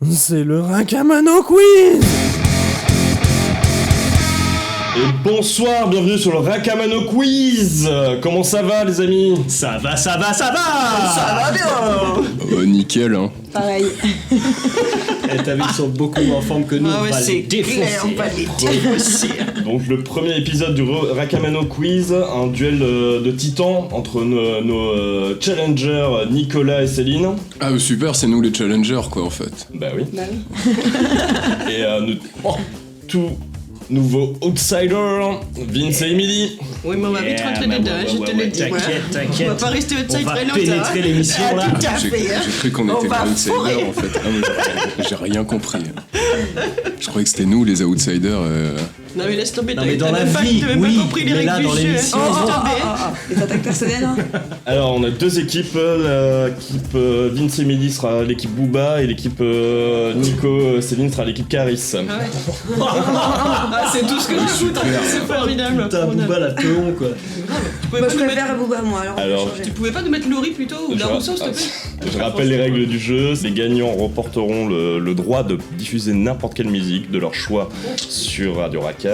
C'est le Rakamano Quiz. Et bonsoir, bienvenue sur le Rakamano Quiz. Comment ça va les amis? Ça va Ça va bien. Nickel, hein. Pareil. Et t'as vu qu'ils sont beaucoup moins en forme que nous, Ah ouais, on va c'est les défoncer. clair, on va les défoncer. Donc le premier épisode du Rakamano Quiz, un duel de titans entre nos challengers Nicolas et Céline. Ah super, c'est nous les challengers quoi en fait. Bah oui. Bah oui. Et tout nouveau outsider, Vince et Emily. Oui, mais on va vite rentrer dedans, je te le dis. T'inquiète. On va pas rester outside On va très longtemps. pénétrer l'émission là. Tout à J'ai fait. cru qu'on On était va les outsiders fourrer. en fait. Ah, mais j'ai rien compris. Je croyais que c'était nous les outsiders. Non mais laisse tomber, Non, mais dans la vie, t'as même oui, pas compris les mais là, règles dans du jeu. l'émission, Oh, ils ont- Les attaques personnelles, hein. Alors on a deux équipes, l'équipe Vince et Emily sera l'équipe Booba et l'équipe Nico Céline sera l'équipe Caris. Ah ouais. Ah, c'est tout ce que je foute, c'est formidable. Putain, Booba la peon quoi. Tu pouvais Moi pas je nous mettre- préfère Booba moi alors. Alors, Tu pouvais pas nous mettre Laurie plutôt ou Je Larousseau s'il te ra- plaît? Je rappelle les règles du jeu, les gagnants remporteront le droit de diffuser n'importe quelle musique de leur choix sur Radio Rakam.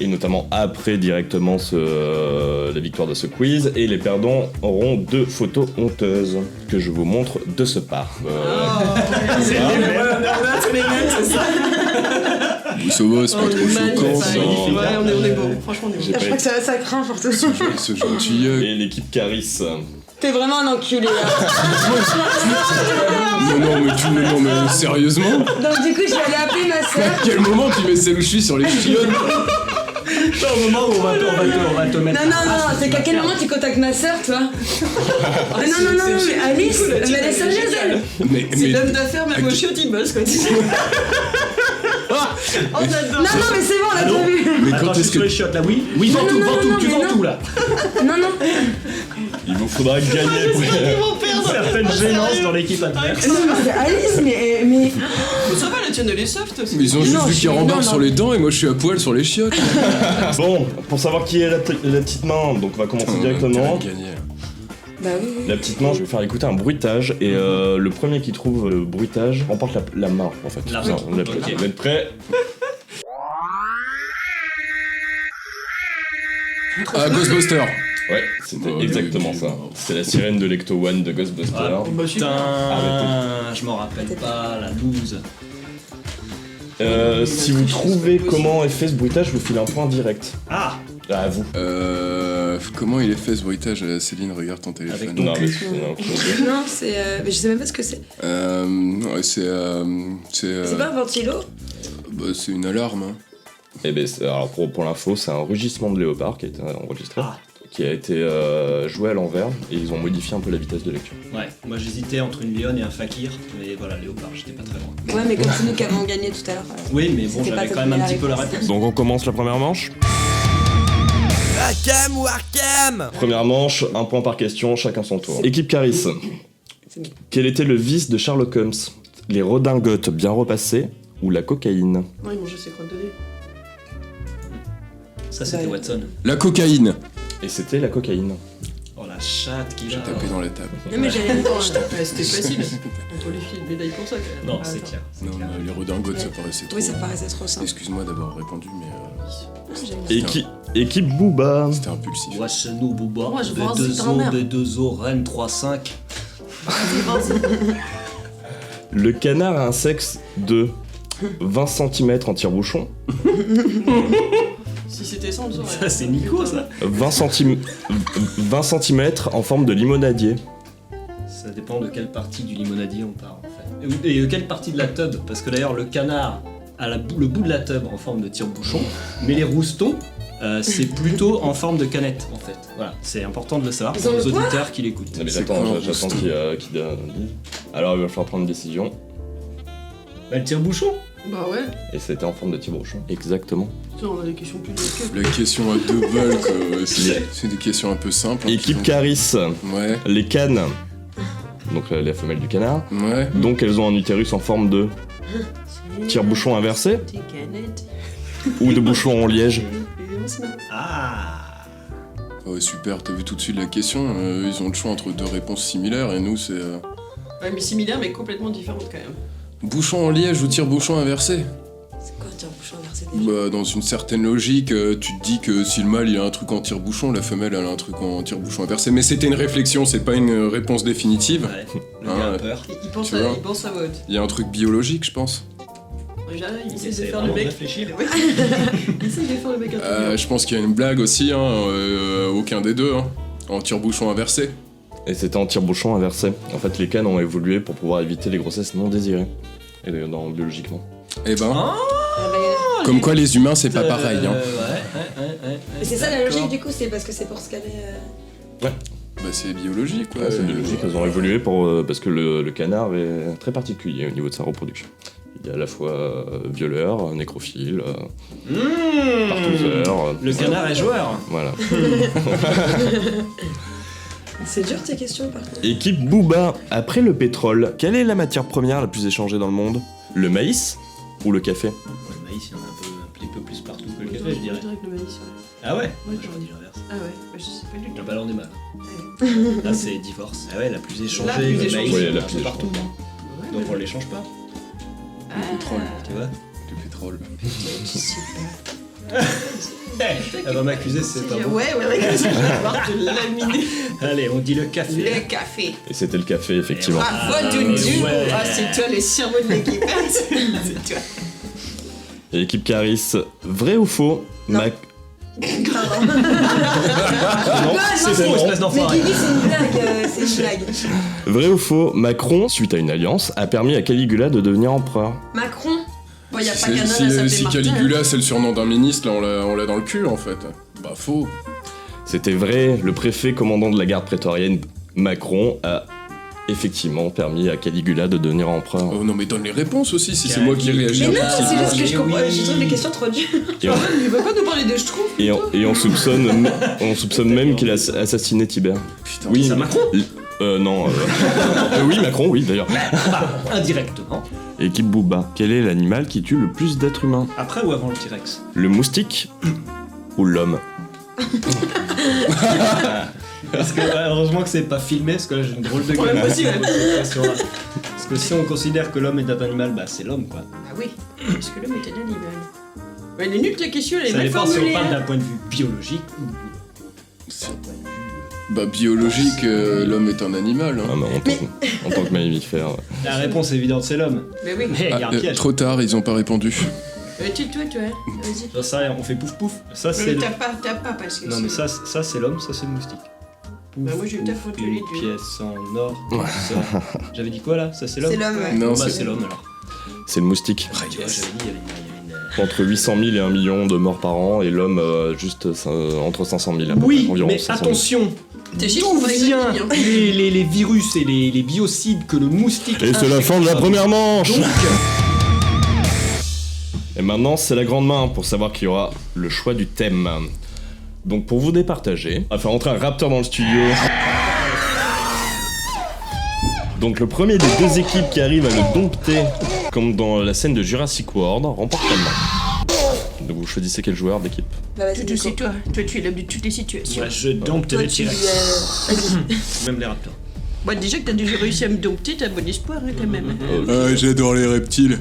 Et notamment après directement la victoire de ce quiz. Et les perdants auront 2 photos honteuses que je vous montre de ce part. C'est les mêmes, c'est ça. Ça va, c'est pas trop choquant. Ouais, on est bon, franchement on est J'ai bon. pas Je crois que ça craint pour tout. Ce gentil. Et l'équipe Caris. T'es vraiment un enculé hein. Non mais sérieusement? Donc du coup je vais aller appeler ma À soeur. quel moment tu mets celle où je suis sur les chiottes? Au moment où on va te mettre. Non, c'est qu'à quel moment tu contactes ma soeur toi? Mais non, mais Alice, mais elle est sérieuse elle. Mais C'est l'homme d'affaires même au chiotte il bosse quoi. On adore. Non, mais c'est bon, on l'a Allô déjà vu. mais Attends, quand je suis est-ce sur que les chiottes là, oui, vends tout, non, tu mais vends non. tout là. Non. Il vous faudra gagner. Ils vont perdre. Certaines gênances dans l'équipe adverse. Non, mais c'est Alice, mais. Ça va la tienne elle est soft aussi. ils ont juste Non, vu je suis- Carambar non, sur non. les dents et moi je suis à poil sur les chiottes. Bon, pour savoir qui est la petite main, donc on va commencer directement. Bah oui. La petite main, je vais faire écouter un bruitage et le premier qui trouve le bruitage remporte la main en fait. La Ça, main. on l'a- Ok. Vous êtes prêts? Ah, Ghostbuster. Ouais, c'était Oh, exactement oui. ça. C'est la sirène de l'Ecto One de Ghostbusters. Ah, Bah, putain, Arrêtez. je m'en rappelle pas, la loose. Si vous trouvez comment est fait ce bruitage, je vous file un point direct. Ah, À vous. Comment il est fait ce bruitage? Céline, regarde ton téléphone. Avec ton Non, mais cul. non, Non, c'est. Mais je sais même pas ce que c'est. Ouais, c'est C'est pas un ventilo? bah, c'est une alarme. Hein. Eh ben, alors pour l'info, c'est un rugissement de léopard qui a été enregistré, Ah. qui a été joué à l'envers et ils ont modifié un peu la vitesse de lecture. ouais, moi j'hésitais entre une lionne et un fakir, mais voilà, léopard, j'étais pas très loin. Ouais, mais comme c'est nous qui avons gagné tout à l'heure. Oui, mais bon, C'était pas j'avais toi quand qui même un mets petit peu la la réponse. réponse. Donc on commence la première manche. Rakam ou Arkham? Première manche, un point par question, chacun son tour. Équipe Caris. C'est bon. Quel était le vice de Sherlock Holmes? Les redingotes bien repassées ou la cocaïne? Ouais, il mangeait ses crottes de nez. Ça, c'était Ouais. Watson. La cocaïne. Et c'était la cocaïne. Oh la chatte qui J'ai a. tapé dans la table. Non, mais j'allais me prendre. Ouais, c'était facile. On peut les filer une médaille pour ça quand même. Non, Ah, c'est attends. clair. c'est Non, clair. mais les redingotes, ça paraissait trop. Oui, ça paraissait trop simple. Excuse-moi d'avoir répondu, mais Équipe Booba. c'était impulsif. Wassenou, Bouba, Moi, je pense que c'est ta B2O, mère. B2O, Rennes 3-5. Le canard a un sexe de 20 cm en tire-bouchon, Si c'était ça, on le saurait. Ça, c'est Nico, ça. 20 cm en forme de limonadier. Ça dépend de quelle partie du limonadier on part, en fait. Et quelle partie de la tub, parce que d'ailleurs, le canard a le bout de la tub en forme de tire-bouchon, mais les roustons, c'est plutôt en forme de canette, en fait. Voilà, c'est important de le savoir Ils pour ont les le poids auditeurs qui l'écoutent. Non, mais C'est j'attends, quoi un j'attends rouston qu'il dise. Alors il va falloir prendre une décision. Bah, le tire-bouchon. Bah ouais, Et c'était en forme de tire-bouchon. Exactement. tiens, on a des questions plus dures que. La question à 2 balles, quoi. C'est des questions un peu simples. hein, Équipe qui Caris. Ouais, Les cannes. Donc la femelle du canard. ouais. Donc elles ont un utérus en forme de tire-bouchon inversé ou de bouchon en liège. Ah. Ouais, super, t'as vu tout de suite la question. Ils ont le choix entre 2 réponses similaires et nous, c'est. Ouais, mais similaire, mais complètement différente quand même. Bouchon en liège ou tire-bouchon inversé? C'est quoi un tire-bouchon inversé déjà? Bah, dans une certaine logique, tu te dis que si le mâle il a un truc en tire-bouchon, la femelle elle a un truc en tire-bouchon inversé. Mais c'était une réflexion, c'est pas une réponse définitive. Ouais, le gars a peur. Il pense Tu vois. il pense à vote. Il y a un truc biologique, je pense. Regarde, il essaie essaie de faire le vraiment de mec. réfléchir. Ouais. Il essaie de faire le mec un peu. Je pense qu'il y a une blague aussi, aucun des deux, en tire-bouchon inversé. Et c'était en tire-bouchon inversé. En fait, les cannes ont évolué pour pouvoir éviter les grossesses non désirées. Et biologiquement. Eh ben, Ah bah, comme quoi les humains c'est pas pareil. Hein. Ouais. mais c'est ça la logique du coup, c'est parce que c'est pour scanner. Bah c'est biologique quoi. Ouais, c'est biologique, elles ont évolué parce que le canard est très particulier au niveau de sa reproduction. Il y a à la fois violeur, nécrophile, partouzeur. Le canard est joueur. Voilà. C'est dur tes questions par contre. Équipe Booba, après le pétrole, quelle est la matière première la plus échangée dans le monde? Le maïs ou le café? Le maïs, il y en a un petit peu plus partout que le café, je dirais. que le maïs, ouais. Ah ouais? Ouais, J'aurais dit l'inverse. Ah ouais, bah, je sais pas du Le tout. ballon des mâles. Là, c'est divorce. Ah ouais, la plus échangée. La plus le échangée. maïs, Ouais, il y en a la un plus peu partout. Ouais, Donc on l'échange pas, Pétrole. tu vois. Du pétrole. Elle va m'accuser, c'est pas bon. Ouais, je vais devoir te laminer. Allez, on dit le café. Le café. Et c'était le café, effectivement. Bravo, Doudou. ouais. Ah, c'est toi le cerveau de l'équipe. C'est toi. Et l'équipe Caris, vrai ou faux? Non. Non, c'est c'est faux, espèce Mais d'enfoiré. Guigui, c'est une blague, c'est une blague. Vrai ou faux? Macron, suite à une alliance, a permis à Caligula de devenir empereur. Macron. Bon, y a pas Si, Canon à si, s'appeler si Martin. Caligula c'est le surnom d'un ministre, là on l'a dans le cul en fait. Bah faux. C'était vrai, le préfet commandant de la garde prétorienne, Macron, a effectivement permis à Caligula de devenir empereur. Oh non mais donne les réponses aussi si c'est moi qui réagis. Mais non, impossible. c'est juste que je comprends. Oui. Je trouve les questions trop dures. Et on, Il veut pas nous parler des schtroumpfs. et on soupçonne même qu'il a assassiné Tibère. Putain, Oui, Ça, Macron non. Oui, Macron, oui d'ailleurs. Indirectement. Équipe Booba, quel est l'animal qui tue le plus d'êtres humains? Après ou avant le T-Rex? Le moustique ou l'homme? Parce que heureusement que c'est pas filmé, parce que là j'ai une drôle de gueule. Ouais, moi aussi, ouais. Parce que si on considère que l'homme est un animal, bah c'est l'homme quoi. Ah oui, parce que l'homme est un animal. Ouais, elle est nulle ta question, elle est Ça mal dépend si on formulée. parle hein. d'un point de vue biologique ou. Bah biologique, l'homme est un animal. Ah, Hein. bah, en tant que mammifère. La réponse évidente c'est l'homme. Mais oui. Mais il y a un piège. Trop tard, ils ont pas répondu. Toi, vas-y. J'en sais rien, on fait pouf pouf. Ça c'est le. T'as pas parce que Non mais c'est- ça c'est l'homme, ça c'est le moustique. Pouf, Bah, moi, j'ai eu ta faute, une les deux. pièce en or. ça. J'avais dit quoi là? Ça c'est l'homme? C'est l'homme, ouais. Non, Bon, bah c'est c'est l'homme alors. C'est le moustique. Tu vois, j'avais dit, il y avait une. Entre 800 000 et 1 million de morts par an, et l'homme juste entre 500 000 à peu près, Oui, environ mais 500 000. attention, Tes chiffres d'où sont pas vient exacts, hein. les virus et les biocides que le moustique Et c'est la fin de la première manche. Donc, Et maintenant, c'est la grande main pour savoir qu'il y aura le choix du thème. Donc pour vous départager, on va faire entrer un raptor dans le studio. Donc le premier des deux équipes qui arrive à le dompter, comme dans la scène de Jurassic World, remporte la main. Donc vous choisissez quel joueur d'équipe. Bah, vas-y, Tout Nico. c'est toi. Toi, tu es l'homme de toutes les situations. bah, je dompte Toi, les tu T-Rex, vas-y. même les raptors. Bon, déjà que t'as déjà réussi à me dompter, t'as bon espoir hein, quand même. J'adore les reptiles.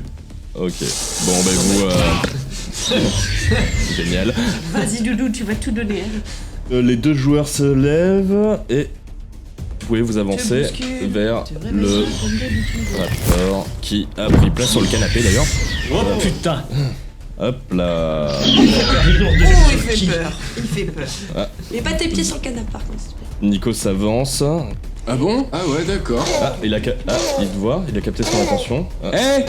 Ok. Bon ben vous... Génial. Vas-y, Doudou, tu vas tout donner. Hein. Les deux joueurs se lèvent et vous pouvez vous avancer Te bouscule, vers te le réveiller comme d'habitude. raptor qui a pris place sur le canapé d'ailleurs. Oh putain. Hop là. Oh, il fait peur. Il fait peur. Mets pas tes pieds sur le canapé par contre. s'il te plaît. Nico s'avance. Ah bon? Ah ouais, d'accord. Ah, il te voit, il a capté son attention. Ah. Eh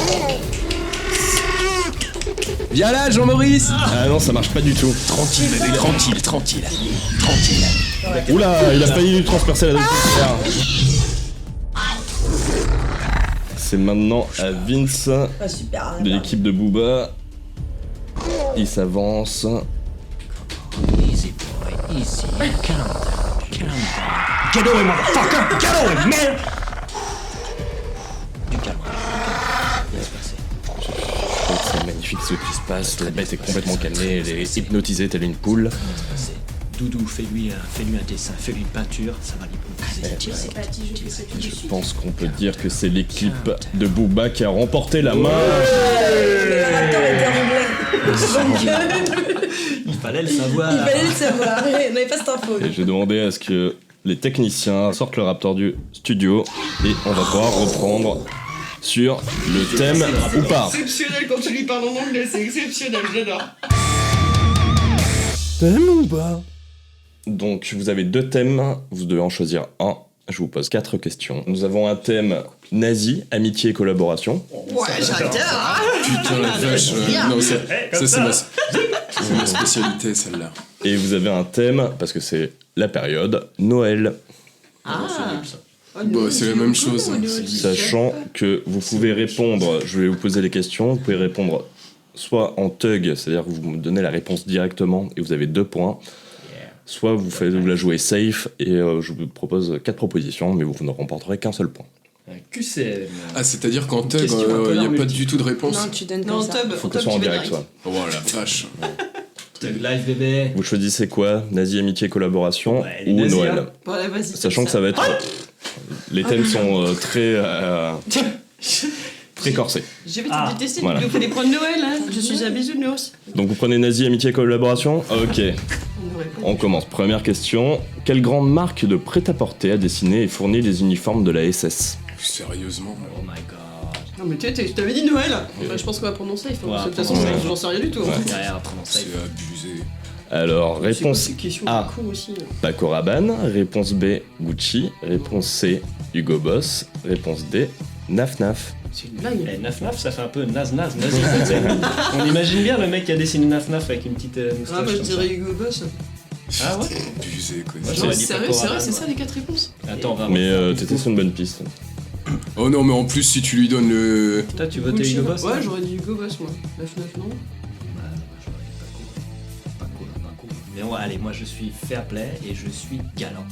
Viens là, Jean-Maurice. Ah non, ça marche pas du tout. Tranquille. Oula, il a failli lui transpercer la demi-pierre. C'est maintenant à Vince Ah, super. de l'équipe de Booba. Il s'avance. Easy boy, easy. Calm down. Get away, motherfucker! Get away, man! Du calme. Bien se passer. Je trouve que c'est magnifique ce qui se passe. La bête est complètement calmée, elle est hypnotisée telle une poule. Doudou, fais-lui un dessin, fais-lui une peinture, ça va l'hypnotiser. Je pense qu'on peut dire que c'est l'équipe de Booba qui a remporté la main. Il fallait le savoir. Il fallait le savoir, on n'avait pas cette info. Et j'ai demandé à ce que les techniciens sortent le Raptor du studio et on va pouvoir reprendre sur le thème ou pas. Exceptionnel quand tu lui parles en anglais, c'est exceptionnel, j'adore. T'aimes ou pas? Donc vous avez 2 thèmes, vous devez en choisir un. Je vous pose 4 questions. Nous avons un thème nazi, amitié et collaboration. Ouais, j'adore. Putain, la vache. Non, ça c'est ma spécialité, celle-là. Et vous avez un thème, parce que c'est la période, Noël. Ah. Bon, c'est la même chose. Sachant que vous pouvez répondre, je vais vous poser les questions, vous pouvez répondre soit en thug, c'est-à-dire que vous me donnez la réponse directement et vous avez 2 points, soit vous la jouez safe et je vous propose 4 propositions, mais vous ne remporterez qu'un seul point. Un QCM. Ah, c'est-à-dire qu'en tub, Question un peu il n'y a pas multiple. du tout de réponse. Non, tu donnes Non, comme ça. Tub, Faut que ce soit en direct, soit. Oh la vache. Tug live bébé. Vous choisissez quoi? Nazi, amitié, collaboration Ouais, les ou nazis, Noël? hein. Bon, allez, vas-y. Sachant que ça va être... les thèmes sont très corsés. Je vais te Ah, détester, voilà. il nous fait des points de Noël, hein. Je suis un bisounours. Donc vous prenez Nazi, amitié, collaboration? Ok, on commence. Première question. Quelle grande marque de prêt-à-porter a dessiné et fourni les uniformes de la SS? Sérieusement. Oh my god. Non, mais je t'avais dit Noël. Enfin, je pense qu'on va prendre safe. Ouais, De toute façon, ouais. j'en sais rien du tout. Ouais. Derrière, après, on C'est save. abusé. Alors, C'est quoi réponse ces questions A. de con aussi là. Paco Rabanne, réponse B, Gucci, réponse C, Hugo Boss, réponse D, Naf Naf. C'est une blague. Eh, Naf Naf, ça fait un peu naze-naze, nazi. Tu sais. On imagine bien le mec qui a dessiné Naf Naf avec une petite moustache. Ah, bah, je comme dirais ça. Hugo Boss. Ah ouais? C'est abusé, quoi. Moi, Genre, j'aurais dit sérieux, Paco c'est vrai, Rabanne, c'est moi. ça les 4 réponses. Attends, on va Mais reprendre. t'étais sur une bonne piste. Oh non, mais en plus, si tu lui donnes le. Toi, tu votais Gucci, Hugo Boss? Ouais, j'aurais dit Hugo Boss, moi. 9-9, non. Paco. Mais ouais, allez, moi je suis fair play et je suis galant.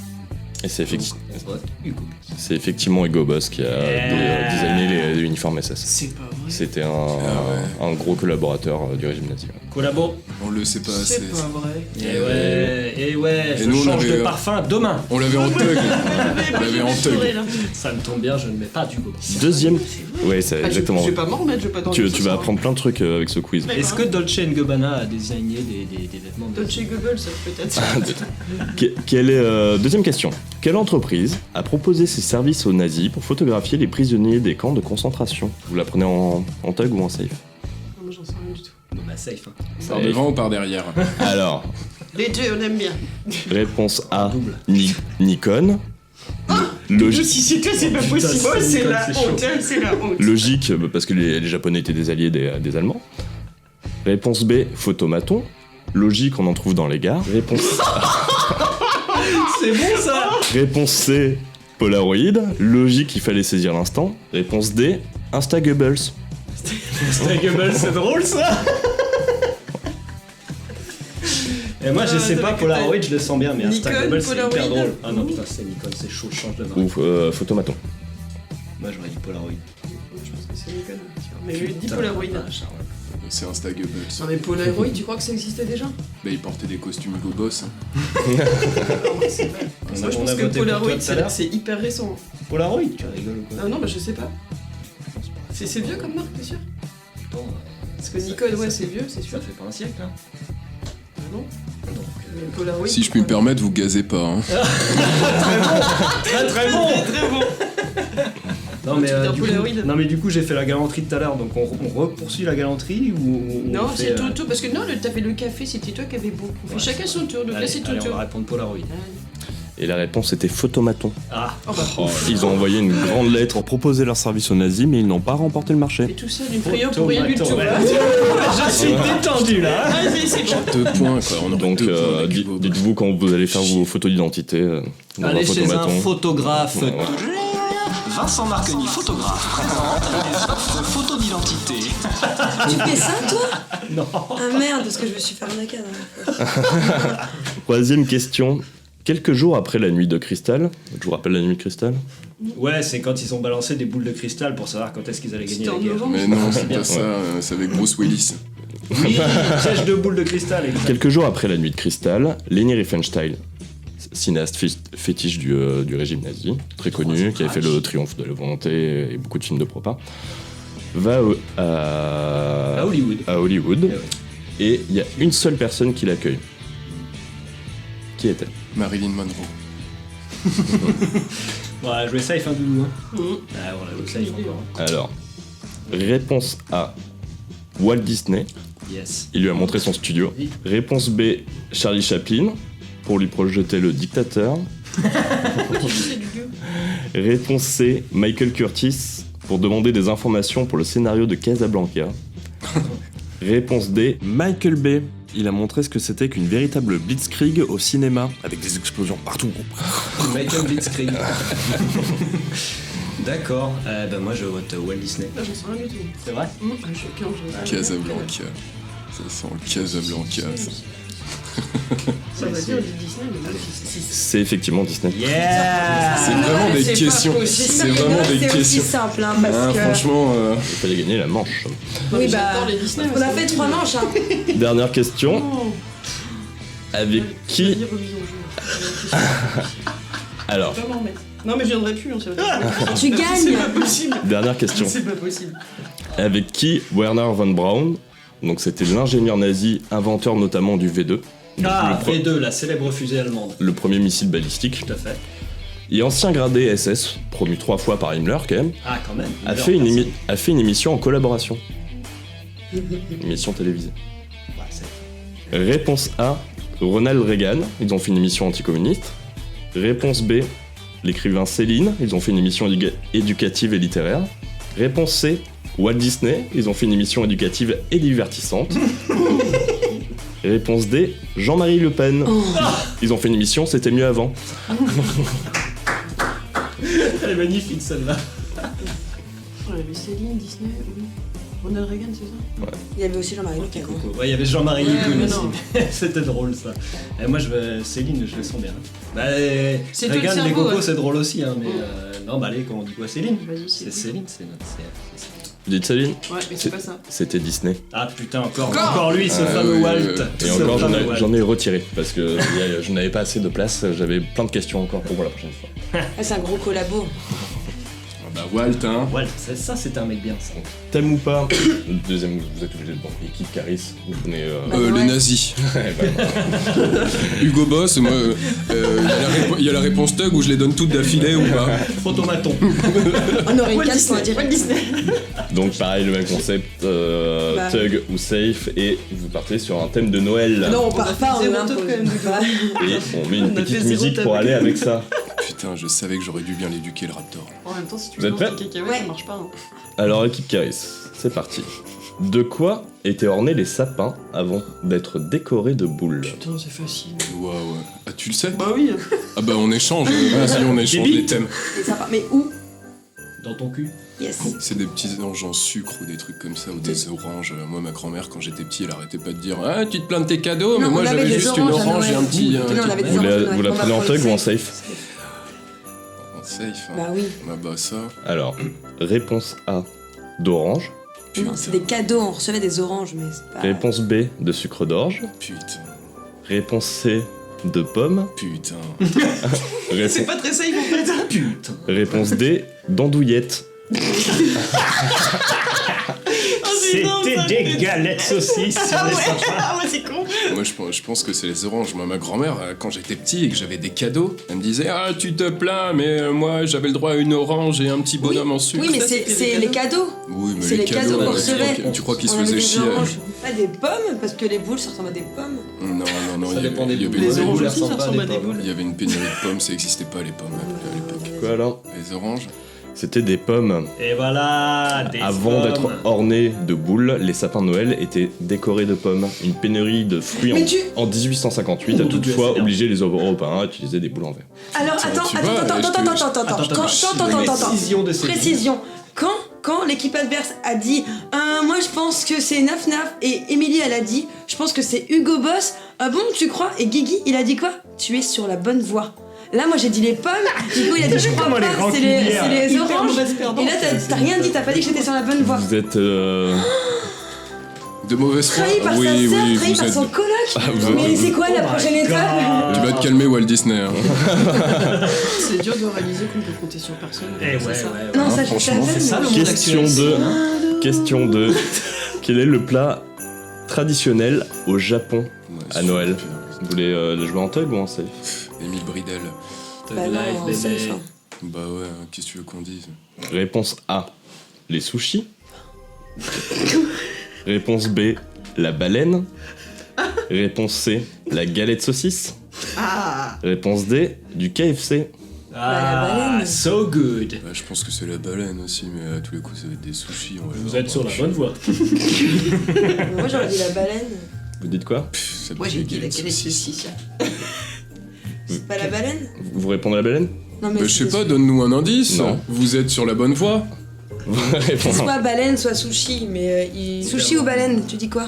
Et c'est Donc, on vote Hugo. effectivement Hugo Boss qui a designé les uniformes SS. C'est pas vrai. C'était Ah un gros collaborateur du régime nazi. Collabo. On le sait pas assez. C'est pas vrai. Et ouais, Et je nous, on change avait, de parfum demain. On l'avait en tug. On l'avait en tug. Ça me tombe bien, je ne mets pas d'Hugo Boss. Deuxième. Ouais, c'est Ah, exactement. Je vais pas m'en remettre, je vais pas dormir Tu ce vas soir. apprendre plein de trucs avec ce quiz. Est-ce que Dolce Gabbana a designé des vêtements de Dolce Goebbels, ça peut-être. Deuxième question. Quelle entreprise a proposé ses services aux nazis pour photographier les prisonniers des camps de concentration? Vous la prenez en tug ou en safe? Non, moi, j'en sais rien du tout. Non, bah safe. Hein. Par devant ou par derrière? Alors, Les deux, on aime bien. réponse A, Double. Nikon. Logique. Si c'est toi, c'est pas Putain, possible. c'est C'est Nicole, la c'est chaud. honte, c'est la honte. Logique, parce que les Japonais étaient des alliés des Allemands. Réponse B, photomaton. Logique, on en trouve dans les gares. C'est bon ça. Réponse C, Polaroid. Logique, il fallait saisir l'instant. Réponse D, Instagubbles. Instagable, c'est drôle ça. Et moi je sais ça pas, va que Polaroid je le sens bien, mais Nikon, Instagable c'est hyper Polaroid. drôle. Ah non putain c'est Nikon, c'est chaud, change de marque. Ou photomaton. Moi j'aurais dit Polaroid. Je pense que c'est Nikon. Mais je lui dis Putain, Polaroid. vache, ah ouais. C'est Instagubbles. Non mais Polaroid, tu crois que ça existait déjà? Bah, il portait des costumes Hugo Boss. Non, mais c'est vrai. On Moi a- je on pense a que voté pour toi Polaroid, tout à l'heure. c'est hyper récent. Polaroid, tu rigoles ou quoi? Ah non, bah je sais pas. C'est vieux comme marque, t'es sûr? Attends, Parce que Nikon, ouais, c'est vieux, c'est sûr. Ça fait pas un siècle hein. Ah non? Donc, Mais Polaroid. Si je puis me permettre, vous gazez pas. Hein. très très bon. Très bon. Non mais, Tu veux dire du coup, Polaroid non mais du coup j'ai fait la galanterie tout à l'heure, donc on poursuit la galanterie ou on Non, fait, c'est ton tour. Parce que non, t'as fait le café, c'était toi qui avais beaucoup. On fait Ouais, chacun son tour, donc là Allez, c'est ton allez, on tour. va répondre Polaroid. Et la réponse était photomaton. Ah, Oh bah, Ils ont envoyé une grande lettre pour proposer leur service aux nazis, mais ils n'ont pas remporté le marché. et tout ça d'une prière pour rien du tout. Ouais. là. Je suis détendu là. Vas-y, c'est bon. 2 points, quoi. On aurait Donc 2 points avec Hugo Boss. dites-vous quand vous allez faire vos photos d'identité dans Allez un chez un photomaton. photographe. Ouais. Vincent Marconi, photographe, présente les offres photos d'identité. Tu fais ça, toi? Non. Ah merde, parce que je me suis fait arnaquer la dernière fois. Troisième question. Quelques jours après la nuit de cristal, je vous rappelle la nuit de cristal? Ouais, c'est quand ils ont balancé des boules de cristal pour savoir quand est-ce qu'ils allaient gagner C'était la en guerre. novembre. Mais non, C'est c'est bien. pas ça. C'est avec Bruce Willis. Oui, piège de boules de cristal. Exact. Quelques jours après la nuit de cristal, Leni Riefenstahl, cinéaste fétiche du régime nazi, très connu, qui avait fait Le Triomphe de la volonté et beaucoup de films de propagande, va À Hollywood. à Hollywood, et il y a une seule personne qui l'accueille. Qui était? Marilyn Monroe. Bon, jouer safe, hein, Doudou. Ah, on a joué safe encore. Alors, réponse A, Walt Disney, Yes. il lui a montré son studio. Réponse B, Charlie Chaplin, pour lui projeter Le Dictateur. Réponse C, Michael Curtis, pour demander des informations pour le scénario de Casablanca. Réponse D, Michael Bay. Il a montré ce que c'était qu'une véritable blitzkrieg au cinéma, avec des explosions partout. Michael Blitzkrieg. D'accord. Moi, je vote Walt Disney. J'en sais rien du tout. C'est vrai? Je suis aucun, je Casablanca. Ça sent le Casablanca. Ça. Ça va dire du Disney, mais là, c'est C'est effectivement Disney. Yeah. C'est vraiment des questions. C'est vraiment des C'est aussi questions. simple, hein, parce Ah, que... franchement, Il fallait gagner la manche. Oui, bah, j'adore les Disney. on a fait 3 manches, hein. Dernière question. Avec qui... Alors, Pas m'en remettre. Non, mais je viendrai plus, hein, ça va être- Tu gagnes. C'est pas possible. dernière question. C'est pas possible. Avec qui Werner von Braun, donc c'était l'ingénieur nazi, inventeur notamment du V2, Ah, Le V2, la célèbre fusée allemande. le premier missile balistique, Tout à fait. et ancien gradé SS, promu 3 fois par Himmler quand même, Ah, quand même. a fait une émission en collaboration. Une émission télévisée. Ouais, c'est- Réponse A, Ronald Reagan, ils ont fait une émission anticommuniste. Réponse B, l'écrivain Céline, ils ont fait une émission éducative et littéraire. Réponse C, Walt Disney, ils ont fait une émission éducative et divertissante. Réponse D, Jean-Marie Le Pen, ils ont fait une émission C'était mieux avant. Elle est magnifique celle-là. On avait Céline, Disney, oui. Ronald Reagan, c'est ça? Il y avait aussi Jean-Marie Le Pen. Ouais, il y avait Jean-Marie Le Ouais, Pen mais aussi. non. C'était drôle ça. Et moi, Céline, je le sens bien. Bah, C'est toi le Reagan, les cerveau, cocos, ouais. c'est drôle aussi. Hein, mais non, bah allez, comment on dit quoi, Céline? Vas-y, C'est Céline, c'est notre. Vous dites Céline? Ouais, mais c'est pas ça. C'était Disney. Ah putain, encore lui, ce Ah, fameux oui, Walt. Et Ce encore, fameux Walt. j'en ai retiré, parce que je n'avais pas assez de place, j'avais plein de questions encore pour la prochaine fois. Ah, c'est un gros collabo. bah Walt, hein. Walt, ça c'était un mec bien ça. T'aimes ou pas? Le deuxième, vous êtes obligé de bon, équipe Caris, vous venez. Ouais. Les nazis. Hugo Boss, moi, il y a la réponse Tug où je les donne toutes d'affilée ou pas. Photomaton. On aurait une Walt carte pour Disney. un direct. Walt Disney. Donc pareil, le même concept, Tug ou Safe, et vous partez sur un thème de Noël. Non, on part pas, on zéro impose. top quand même, Et on met une On a petite fait zéro musique pour tabou. aller avec ça. Putain, je savais que j'aurais dû bien l'éduquer le Raptor. En même temps, si tu Vous êtes lances prêts? des cacahuètes, Ouais. ça marche pas. Hein. Alors équipe Caris, c'est parti. De quoi étaient ornés les sapins avant d'être décorés de boules? Putain, c'est facile. Ouais. Ah, tu le sais? Bah oui. Ah bah on échange, vas-y, on échange Bibi. les thèmes. Et ça part. Mais où? Dans ton cul. Yes. C'est des petits oranges en sucre ou des trucs comme ça, ou des oranges. Moi, ma grand-mère, quand j'étais petit, elle arrêtait pas de dire Ah, tu te plains de tes cadeaux, Non, mais moi on avait j'avais des juste une oranges à orange et un Noël. petit. Non, on avait des Vous oranges à Noël. la On va prenez en prendre Tug ou en safe. Safe? Safe, hein. Bah oui. Ah bah ça. Alors, réponse A, d'orange. Non, c'est des cadeaux, on recevait des oranges, mais c'est pas. Réponse B, de sucre d'orge. Putain, Réponse C, de pommes. putain. C'est pas très safe en fait. Putain. Réponse D, d'andouillettes. C'était des galettes saucisses sur les sapins. Ah ouais, c'est con. Moi, je pense que c'est les oranges. Moi, ma grand-mère, quand j'étais petit et que j'avais des cadeaux, elle me disait Ah, tu te plains, mais moi, j'avais le droit à une orange et un petit bonhomme en sucre. Oui, mais Ça, c'est c'était c'est des les cadeaux. Oui, mais C'est les cadeaux qu'on tu recevait. tu crois qu'ils se On avait faisaient des chier oranges. Pas des pommes, parce que les boules, ça ressemble à des pommes. Non, Ça il y dépend avait- des il y boules. avait- Les Les oranges boules, aussi, elles ça ressemblent ressemble pas à à des des boules. Il y avait une pénurie de pommes, ça existait pas les pommes à l'époque. Quoi alors? Les oranges. C'était des pommes. Et voilà, des Avant d'être pommes. ornés de boules, les sapins de Noël étaient décorés de pommes. Une pénurie de fruits Mais en 1858 a Oh, toutefois c'est obligé les Européens à utiliser des boules en verre. Alors, attends, tu vois, Précision de ces Précision. Quand l'équipe adverse a dit moi je pense que c'est Naf Naf et Émilie elle a dit je pense que c'est Hugo Boss, ah bon tu crois? Et Guigui il a dit quoi? Tu es sur la bonne voie. Là moi j'ai dit les pommes, Hugo il a dit je crois Comment les pas, c'est les Hyper oranges. mauvaise perdante. Et là t'as rien dit, t'as pas dit que j'étais sur la bonne voie. Vous êtes. De mauvaise foi. Trahi par sa Oui, sœur, oui, trahi vous par êtes. son coloc. vous Mais c'est quoi la Oh prochaine my étape? Tu vas te calmer, Walt Disney. Hein. C'est dur de réaliser qu'on peut compter sur personne. Eh ouais, c'est ça. ouais. Non, ça je franchement, savais, c'est ça, mais- le monde Question actuel. Question 2. Quel est le plat traditionnel au Japon à Noël? Vous voulez le jouer en tug ou en safe? Émile Bridel. Bah non, Life, c'est bébé. ça. Bah ouais, hein, qu'est-ce que tu veux qu'on dise? Réponse A, les sushis. Réponse B, la baleine. Réponse C, la galette saucisse. Réponse D, du KFC. la Ah, baleine. so good. Bah, je pense que c'est la baleine aussi, mais à tous les coups, ça va être des sushis. on va Vous voir. êtes sur la bonne voie. Moi j'aurais dit la baleine. Vous dites quoi? Pff, ça Moi me j'ai fait dit la galette galette saucisse. saucisse. C'est pas la baleine? Vous répondez à la baleine? Non Bah, je sais c'est- pas, donne-nous un indice. Non. Vous êtes sur la bonne voie. Réponse Soit baleine, soit sushi, mais sushi ou baleine, tu dis quoi?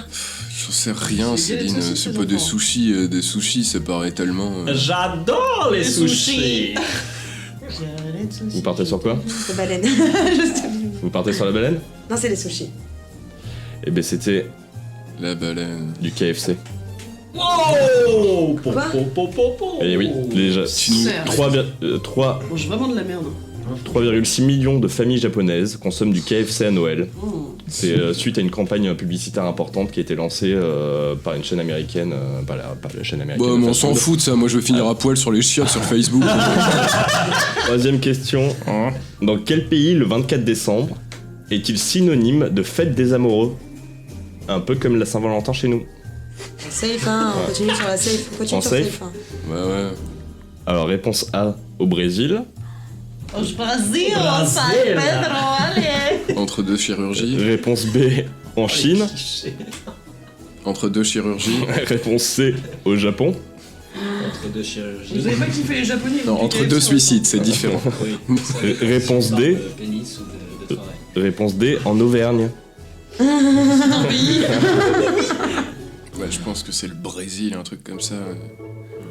J'en sais rien, C'est galette Céline. saucisse, C'est les pas des enfants. sushis. Des sushis, ça paraît tellement. J'adore les sushis. Vous partez sur quoi? C'est baleine. Je sais. Vous partez sur la baleine? Non, c'est les sushis. Eh ben c'était La baleine. du KFC. Wow. Quoi? Et oui, déjà Certes. 3,6 Mange vraiment de la merde. millions de familles japonaises consomment du KFC à Noël. C'est suite à une campagne publicitaire importante qui a été lancée par une chaîne américaine, par la chaîne américaine. Bah, de mais on fast s'en food. fout de ça. Moi, je vais finir à poil sur les chiottes sur Facebook. Troisième question. Dans quel pays le 24 décembre est-il synonyme de fête des amoureux? Un peu comme la Saint-Valentin chez nous. Safe, hein, on continue sur la safe. On continue En sur safe safe. Hein. Ouais. Alors réponse A au Brésil. Au Brasil, Brasil. Pedro, allez. Entre deux chirurgies. Réponse B en Chine. Entre deux chirurgies. Réponse C au Japon. Entre deux chirurgies. Vous avez pas kiffé les japonais? Non, vous entre kiffez deux ça, suicides, c'est différent. Oui. Réponse Histoire D. de pénis ou de travail. Réponse D en Auvergne. un pays. Ouais, je pense que c'est le Brésil, un truc comme ça.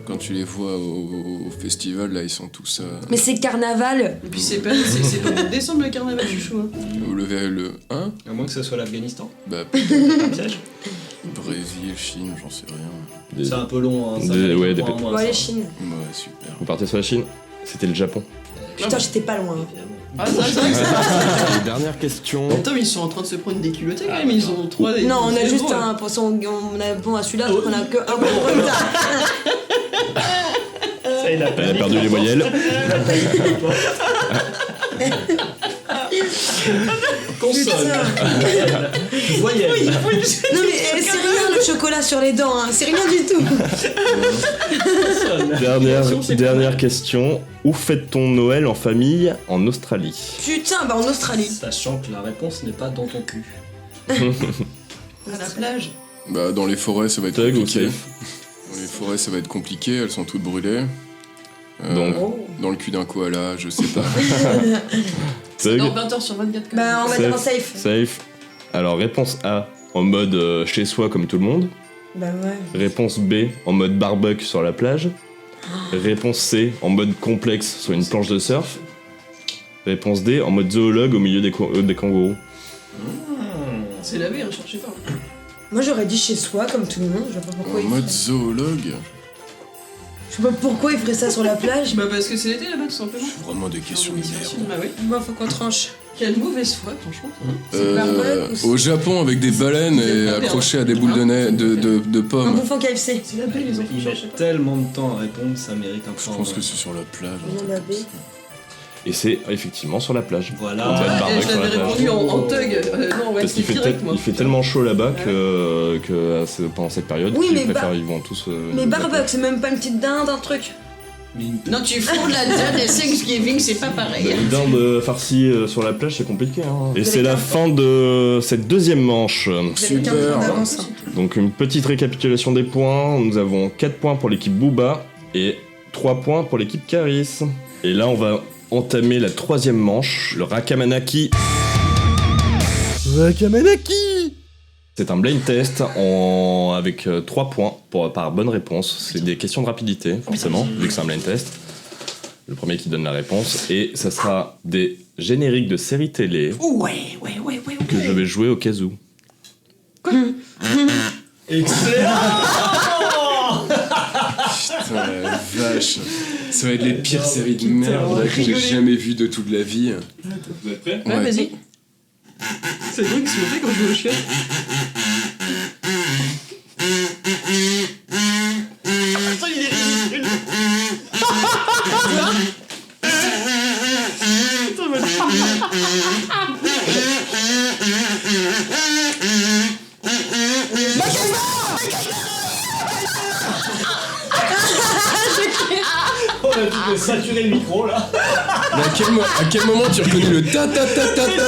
Quand tu les vois au festival, là, ils sont tous. Mais c'est carnaval. Et puis c'est pas au mois de décembre le carnaval, je suis chaud. Hein. Le 1 À moins que ce soit l'Afghanistan. Bah, Un piège. Brésil, Chine, j'en sais rien. C'est un peu long, hein. Ça Des- fait ouais, longtemps, des- moins, Bon, allez, ça. Chine. Ouais, super. Vous partez sur la Chine? C'était le Japon. Putain, j'étais pas loin. Évidemment. Ah, c'est vrai que c'est Dernière question. Attends, mais ils sont en train de se prendre des culottés quand même, ils ont 3. Non, on a juste un poisson. On a bon à celui-là, je crois qu'on a que un point de retard. Ça, il a Elle a perdu les voyelles. Consonne. Voyelle. Non mais c'est rien le chocolat sur les dents, hein. C'est rien du tout. Consonne. Dernière question. Où fête-t-on Noël en famille en Australie? Putain, bah en Australie. Sachant que la réponse n'est pas dans ton cul. À la plage. Bah, dans les forêts, ça va être Tug ou compliqué. safe? Dans les forêts, ça va être compliqué, elles sont toutes brûlées. Donc, Dans le cul d'un koala, je sais pas. Tug, Non, 20h sur 24 quand même. Bah on va dire en safe. safe. Alors réponse A en mode chez soi comme tout le monde. Bah ouais. Réponse B en mode barbecue sur la plage. Réponse C en mode complexe sur une planche de surf. Réponse D en mode zoologue au milieu des kangourous. C'est lavé, hein, cherchez pas. Moi j'aurais dit chez soi comme tout le monde, je sais pas pourquoi En il mode ferait. zoologue. Je sais pas pourquoi il ferait ça sur la plage. Bah parce que c'est l'été là-bas tout simplement. Vraiment des questions de merde. Bah oui. Bah faut qu'on tranche. Quelle mauvaise foi, franchement. barbecue ou Au Japon, avec des baleines et accrochées à des boules de, de Un pommes. bouffon KFC. C'est la belle les enfants, Ils cherchez mettent pas. tellement de temps à répondre, ça mérite un Je point. pense que c'est sur la plage. Nom de la baie. Et c'est effectivement sur la plage. Voilà. En mode Ah, barbecue je sur la l'avais plage. répondu en thug. Non, ouais, Parce qu'il c'est fait, direct moi. il fait tellement chaud là-bas que pendant cette période, Oui, qu'ils mais préfèrent, ils vont tous. Mais barbecue, c'est même pas une petite dinde, un truc. Mais une- Non, tu fous de la dinde et Thanksgiving, c'est pas pareil. Une dinde farcie sur la plage, c'est compliqué. Hein. Et c'est la fin de cette deuxième manche. Vous avez Super. 15 points d'avance, hein. Donc une petite récapitulation des points. Nous avons 4 points pour l'équipe Booba et 3 points pour l'équipe Caris. Et là, on va entamer la troisième manche, le Rakamanaki. Rakamanaki. C'est un blind test avec 3 points par bonne réponse. C'est des questions de rapidité, forcément, vu que c'est un blind test. Le premier qui donne la réponse. Et ça sera des génériques de séries télé Ouais. que je vais jouer au cas où. Excellent. Putain, la vache. Ça va être les pires séries de merde là, que j'ai jamais vues de toute la vie. Vous êtes prêts? Ouais, vas-y. C'est vrai que c'est fait quand je joue au chien. Attends, il est ridicule. On a dû saturer le micro là. Mais à quel moment tu reconnais le ta ta ta ta ta?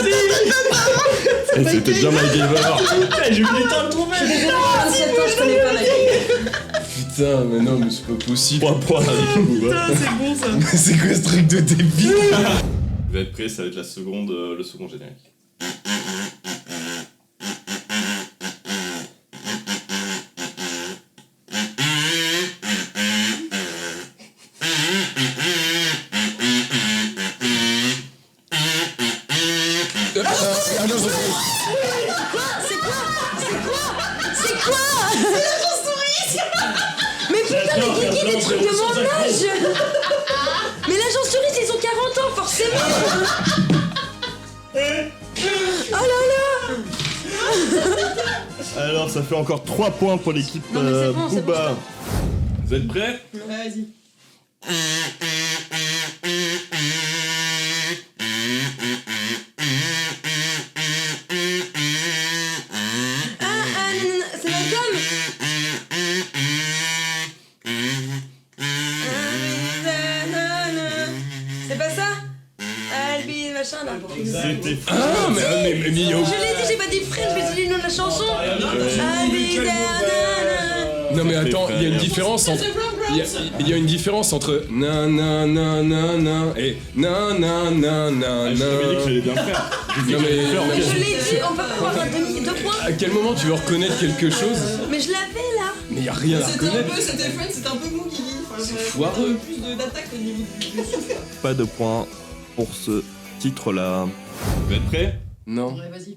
Et c'était bien My Giver. J'ai eu le temps de trouver. 27 ans, je connais pas la game. Putain, mais non, mais c'est pas possible. 3 points à l'équipe Booba. Putain, c'est bon ça. Mais c'est quoi ce truc de débile? Vous êtes prêts? Ça va être le second générique. Mais putain, mais Guigui, des trucs de mon âge. Mais l'agence touriste, ils ont 40 ans, forcément. Oh là là. Alors, ça fait encore 3 points pour l'équipe Non, mais c'est bon, c'est Booba. Vous êtes prêts? Vas-y. C'est la gomme. C'est pas ça? Albi, machin là. C'était fou. Ah, mais Je l'ai dit, j'ai pas dit frère, je vais dire le nom de la chanson. Albi, non mais attends, il y a une différence entre. Il y a une différence entre na na na na na et na na na na Je t'avais dit que na. j'allais bien faire. Non mais Je l'ai dit, on peut pas avoir un demi, 2 points. à quel moment tu veux reconnaître quelque chose? Mais je l'avais là. Mais y a rien à C'était un reconnaître. peu, c'était fun, c'était un peu mou, Guigui. Enfin, C'est foireux. Plus d'attaque au niveau du souffle. Pas de points pour ce titre-là. Vous êtes prêts? Non. Ouais, vas-y.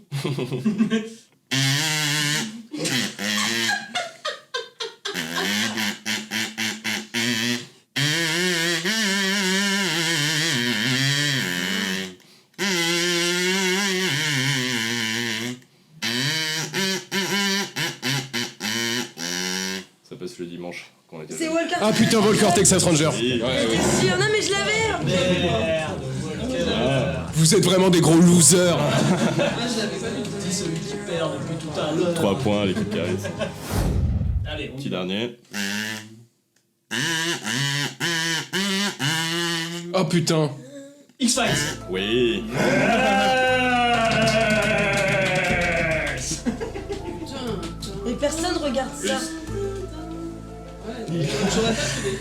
Ça passe le dimanche quand on était C'est jeunes. Walker. Ah putain, Volker Texas Ranger. Oui. J'étais sûre. Non mais je l'avais. Vous êtes vraiment des gros losers. Ah, je l'avais pas vu. C'est celui qui perd depuis tout à l'heure. 3 points à l'équipe Caris. Allez, on Petit dernier. Oh putain. X-Files. Oui. Mais personne regarde ça. J'aurais pas trouvé.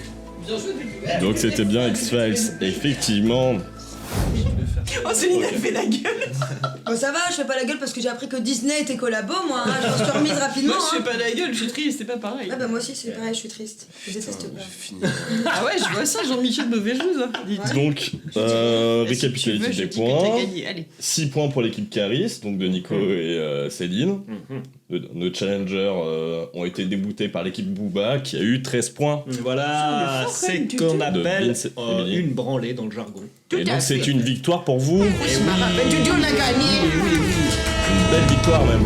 Bien joué, Guigui. Donc c'était bien X-Files. Effectivement. Oh, Céline, elle fait la gueule. Bon ça va, je fais pas la gueule parce que j'ai appris que Disney était collabo moi. Hein. Je me suis remise rapidement. Moi, je Hein. fais pas la gueule, je suis triste, c'est pas pareil. Ah bah moi aussi c'est pareil, je suis triste. Je déteste pas. Ah ouais, je vois ça, Jean-Michel Beauvais-Jouze. Donc, récapitulatif des points. 6 points pour l'équipe Caris, donc de Nico et Céline. Nos challengers ont été déboutés par l'équipe Booba qui a eu 13 points. Voilà, C'est c'est le fort, qu'on quand même, appelle Vince et Emily. une branlée dans le jargon. Et donc c'est une victoire pour vous. Je me rappelle du on a gagné. Une belle victoire même.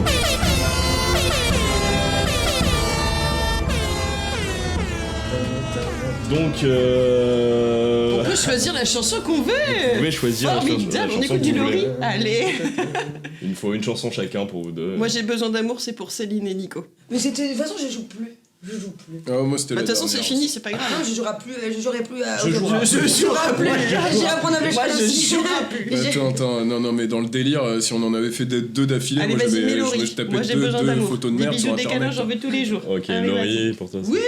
Donc, On peut choisir la chanson qu'on veut. vous pouvez choisir la Formidable, on chanson écoute que du vous voulez. Laurie. Allez. Il me faut une chanson chacun pour vous deux. Moi j'ai besoin d'amour, c'est pour Céline et Nico. Mais c'était de toute façon je joue plus. Je joue plus. Ah, moi c'était Bah, la de toute façon c'est dernière. fini, c'est pas grave. Non, je jouerai plus. Je jouerai plus. Je jouerai Je jouerai plus. J'irai apprendre à Moi pêcher je aussi. jouerai plus. Attends, non, mais dans le délire, si on en avait fait deux d'affilée, Allez, moi vas-y, mets je Laurie. tapais Moi j'ai deux besoin d'amour. photos de Des merde bisous, sur des câlins, internet. j'en veux tous les jours. Ok, Allez, Laurie, pour toi. Oui.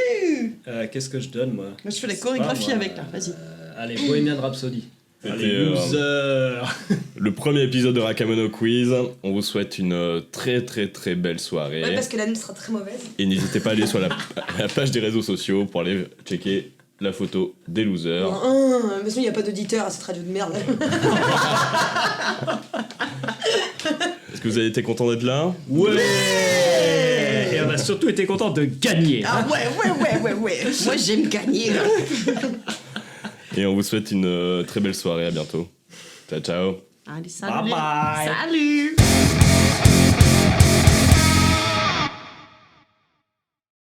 Qu'est-ce que je donne moi Moi je fais la chorégraphie moi, avec là, vas-y. Allez, Bohemian Rhapsody. C'était, Allez, loser. Le premier épisode de Rakamono Quiz. On vous souhaite une très très très belle soirée. Ouais, parce que la nuit sera très mauvaise. Et n'hésitez pas à aller sur la page des réseaux sociaux pour aller checker la photo des losers. De toute façon, il n'y a pas d'auditeur à cette radio de merde. Est-ce que vous avez été content d'être là? Ouais. Et Et on a surtout été content de gagner. Ah ouais. Moi, j'aime gagner. Et on vous souhaite une très belle soirée, à bientôt. Ciao, ciao. Allez, salut. Bye bye. Salut.